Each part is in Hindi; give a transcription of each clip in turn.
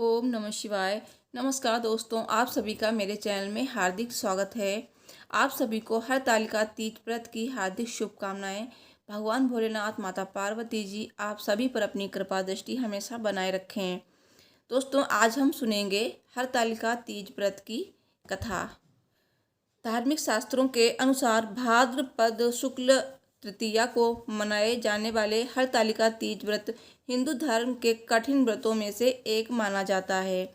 ओम नमः शिवाय। नमस्कार दोस्तों, आप सभी का मेरे चैनल में हार्दिक स्वागत है। आप सभी को हरतालिका तीज व्रत की हार्दिक शुभकामनाएं। भगवान भोलेनाथ, माता पार्वती जी आप सभी पर अपनी कृपा दृष्टि हमेशा बनाए रखें। दोस्तों, आज हम सुनेंगे हरतालिका तीज व्रत की कथा। धार्मिक शास्त्रों के अनुसार भाद्रपद शुक्ल तृतीया को मनाए जाने वाले हरतालिका तीज व्रत हिंदू धर्म के कठिन व्रतों में से एक माना जाता है।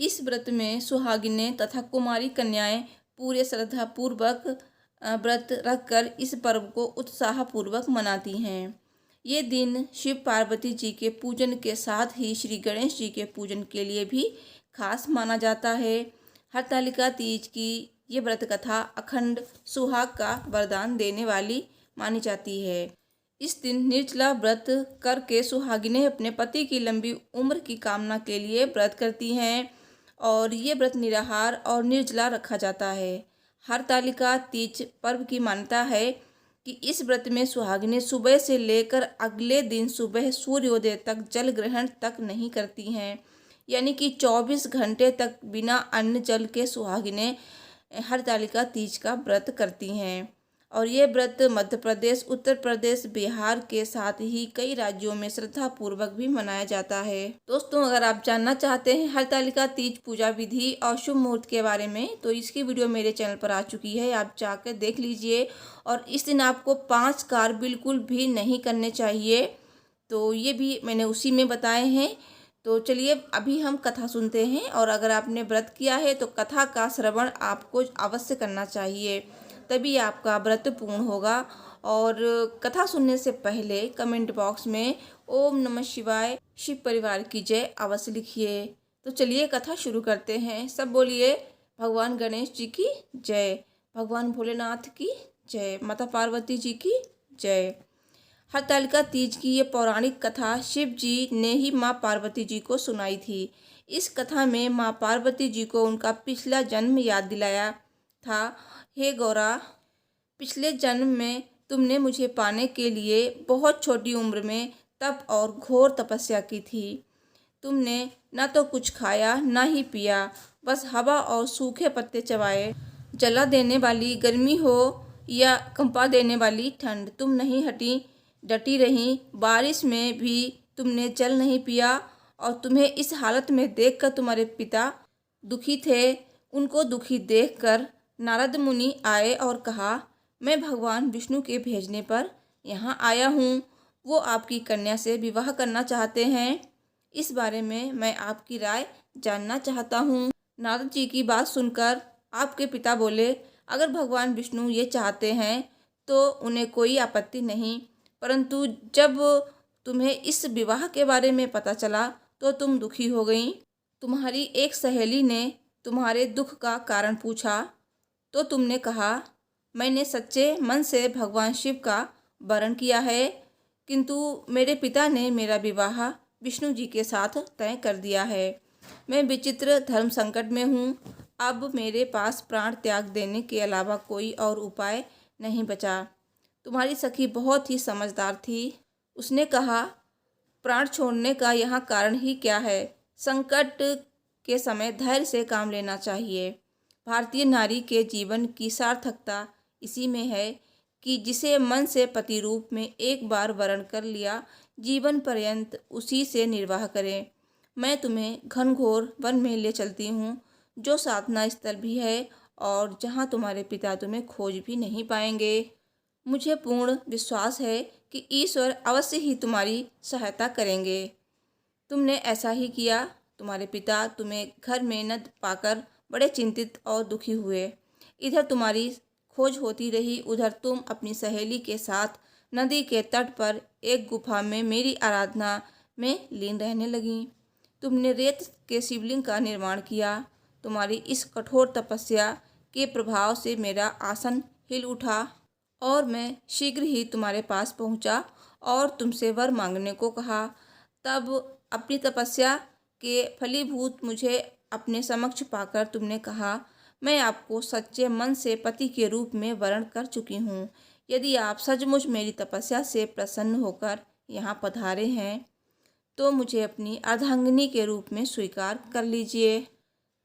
इस व्रत में सुहागिनें तथा कुमारी कन्याएं पूरे श्रद्धा पूर्वक व्रत रखकर इस पर्व को उत्साहपूर्वक मनाती हैं। ये दिन शिव पार्वती जी के पूजन के साथ ही श्री गणेश जी के पूजन के लिए भी खास माना जाता है। हरतालिका तीज की ये व्रत कथा अखंड सुहाग का वरदान देने वाली मानी जाती है। इस दिन निर्जला व्रत करके सुहागिनें अपने पति की लंबी उम्र की कामना के लिए व्रत करती हैं और ये व्रत निराहार और निर्जला रखा जाता है। हरतालिका तीज पर्व की मान्यता है कि इस व्रत में सुहागिनें सुबह से लेकर अगले दिन सुबह सूर्योदय तक जल ग्रहण तक नहीं करती हैं, यानी कि 24 घंटे तक बिना अन्न जल के सुहागिनें हरतालिका तीज का व्रत करती हैं। और ये व्रत मध्य प्रदेश, उत्तर प्रदेश, बिहार के साथ ही कई राज्यों में श्रद्धापूर्वक भी मनाया जाता है। दोस्तों, अगर आप जानना चाहते हैं हरतालिका तीज पूजा विधि और शुभ मुहूर्त के बारे में, तो इसकी वीडियो मेरे चैनल पर आ चुकी है, आप जाकर देख लीजिए। और इस दिन आपको 5 कार्य बिल्कुल भी नहीं करने चाहिए, तो ये भी मैंने उसी में बताए हैं। तो चलिए अभी हम कथा सुनते हैं। और अगर आपने व्रत किया है तो कथा का श्रवण आपको अवश्य करना चाहिए, तभी आपका व्रत पूर्ण होगा। और कथा सुनने से पहले कमेंट बॉक्स में ओम नमः शिवाय, शिव परिवार की जय अवश्य लिखिए। तो चलिए कथा शुरू करते हैं। सब बोलिए भगवान गणेश जी की जय, भगवान भोलेनाथ की जय, माता पार्वती जी की जय। हरतालिका तीज की ये पौराणिक कथा शिव जी ने ही माँ पार्वती जी को सुनाई थी। इस कथा में माँ पार्वती जी को उनका पिछला जन्म याद दिलाया था। हे गौरा, पिछले जन्म में तुमने मुझे पाने के लिए बहुत छोटी उम्र में तप और घोर तपस्या की थी। तुमने न तो कुछ खाया न ही पिया, बस हवा और सूखे पत्ते चबाए। जला देने वाली गर्मी हो या कंपा देने वाली ठंड, तुम नहीं हटी, डटी रही। बारिश में भी तुमने जल नहीं पिया। और तुम्हें इस हालत में देखकर तुम्हारे पिता दुखी थे। उनको दुखी देखकर नारद मुनि आए और कहा, मैं भगवान विष्णु के भेजने पर यहाँ आया हूँ। वो आपकी कन्या से विवाह करना चाहते हैं। इस बारे में मैं आपकी राय जानना चाहता हूँ। नारद जी की बात सुनकर आपके पिता बोले, अगर भगवान विष्णु ये चाहते हैं तो उन्हें कोई आपत्ति नहीं, परंतु जब तुम्हें इस विवाह के बारे में पता चला तो तुम दुखी हो गई। तुम्हारी एक सहेली ने तुम्हारे दुख का कारण पूछा तो तुमने कहा, मैंने सच्चे मन से भगवान शिव का वरण किया है, किंतु मेरे पिता ने मेरा विवाह विष्णु जी के साथ तय कर दिया है। मैं विचित्र धर्म संकट में हूँ। अब मेरे पास प्राण त्याग देने के अलावा कोई और उपाय नहीं बचा। तुम्हारी सखी बहुत ही समझदार थी। उसने कहा, प्राण छोड़ने का यहाँ कारण ही क्या है? संकट के समय धैर्य से काम लेना चाहिए। भारतीय नारी के जीवन की सार्थकता इसी में है कि जिसे मन से पति रूप में एक बार वरण कर लिया, जीवन पर्यंत उसी से निर्वाह करें। मैं तुम्हें घनघोर वन में ले चलती हूँ, जो साधना स्थल भी है और जहाँ तुम्हारे पिता तुम्हें खोज भी नहीं पाएंगे। मुझे पूर्ण विश्वास है कि ईश्वर अवश्य ही तुम्हारी सहायता करेंगे। तुमने ऐसा ही किया। तुम्हारे पिता तुम्हें घर में न पाकर बड़े चिंतित और दुखी हुए। इधर तुम्हारी खोज होती रही, उधर तुम अपनी सहेली के साथ नदी के तट पर एक गुफा में मेरी आराधना में लीन रहने लगी। तुमने रेत के शिवलिंग का निर्माण किया। तुम्हारी इस कठोर तपस्या के प्रभाव से मेरा आसन हिल उठा और मैं शीघ्र ही तुम्हारे पास पहुंचा और तुमसे वर मांगने को कहा। तब अपनी तपस्या के फलीभूत मुझे अपने समक्ष पाकर तुमने कहा, मैं आपको सच्चे मन से पति के रूप में वरण कर चुकी हूँ। यदि आप सचमुच मेरी तपस्या से प्रसन्न होकर यहाँ पधारे हैं तो मुझे अपनी अर्धांगिनी के रूप में स्वीकार कर लीजिए।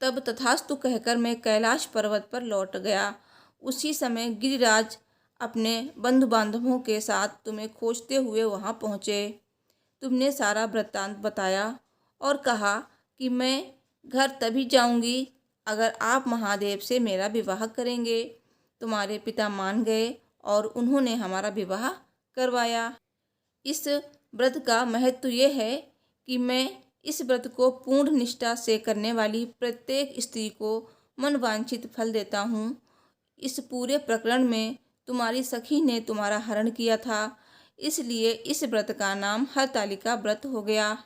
तब तथास्तु कहकर मैं कैलाश पर्वत पर लौट गया। उसी समय गिरिराज अपने बंधु बांधवों के साथ तुम्हें खोजते हुए वहां पहुँचे। तुमने सारा वृत्तांत बताया और कहा कि मैं घर तभी जाऊंगी अगर आप महादेव से मेरा विवाह करेंगे। तुम्हारे पिता मान गए और उन्होंने हमारा विवाह करवाया। इस व्रत का महत्व ये है कि मैं इस व्रत को पूर्ण निष्ठा से करने वाली प्रत्येक स्त्री को मनवांछित फल देता हूँ। इस पूरे प्रकरण में तुम्हारी सखी ने तुम्हारा हरण किया था, इसलिए इस व्रत का नाम हरतालिका व्रत हो गया।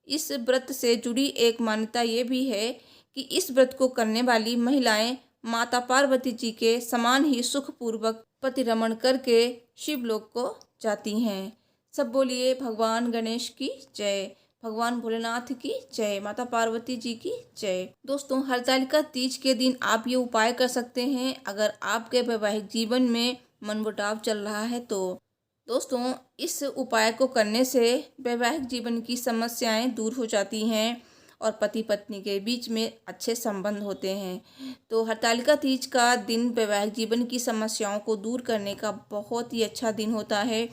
इस व्रत से जुड़ी एक मान्यता ये भी है कि इस व्रत को करने वाली महिलाएं माता पार्वती जी के समान ही सुखपूर्वक पतिरमण करके शिवलोक को जाती हैं। सब बोलिए भगवान गणेश की जय, भगवान भोलेनाथ की जय, माता पार्वती जी की जय। दोस्तों, हरतालिका तीज के दिन आप ये उपाय कर सकते हैं अगर आपके वैवाहिक जीवन में मनमुटाव चल रहा है तो। दोस्तों, इस उपाय को करने से वैवाहिक जीवन की समस्याएं दूर हो जाती हैं और पति पत्नी के बीच में अच्छे संबंध होते हैं। तो हरतालिका तीज का दिन वैवाहिक जीवन की समस्याओं को दूर करने का बहुत ही अच्छा दिन होता है।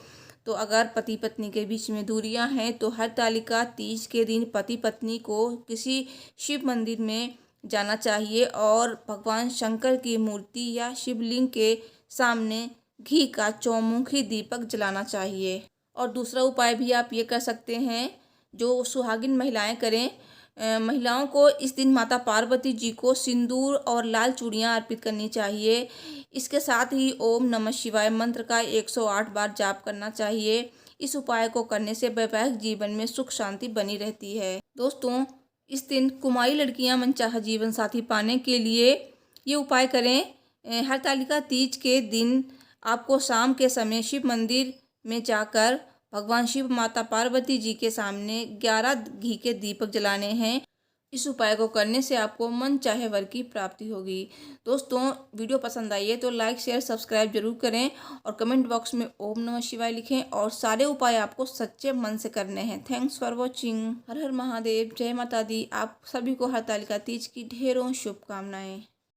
तो अगर पति पत्नी के बीच में दूरियां हैं तो हरतालिका तीज के दिन पति पत्नी को किसी शिव मंदिर में जाना चाहिए और भगवान शंकर की मूर्ति या शिवलिंग के सामने घी का चौमुखी दीपक जलाना चाहिए। और दूसरा उपाय भी आप ये कर सकते हैं जो सुहागिन महिलाएं करें। महिलाओं को इस दिन माता पार्वती जी को सिंदूर और लाल चूड़ियाँ अर्पित करनी चाहिए। इसके साथ ही ओम नमः शिवाय मंत्र का 108 बार जाप करना चाहिए। इस उपाय को करने से वैवाहिक जीवन में सुख शांति बनी रहती है। दोस्तों, इस दिन कुमारी लड़कियां मनचाहा जीवन साथी पाने के लिए ये उपाय करें। हरतालिका तीज के दिन आपको शाम के समय शिव मंदिर में जाकर भगवान शिव माता पार्वती जी के सामने 11 घी के दीपक जलाने हैं। इस उपाय को करने से आपको मन चाहे वर की प्राप्ति होगी। दोस्तों, वीडियो पसंद आई है तो लाइक शेयर सब्सक्राइब जरूर करें और कमेंट बॉक्स में ओम नमः शिवाय लिखें। और सारे उपाय आपको सच्चे मन से करने हैं। Thanks for watching. हर हर महादेव, जय माता दी। आप सभी को हरतालिका तीज की ढेरों शुभकामनाएं।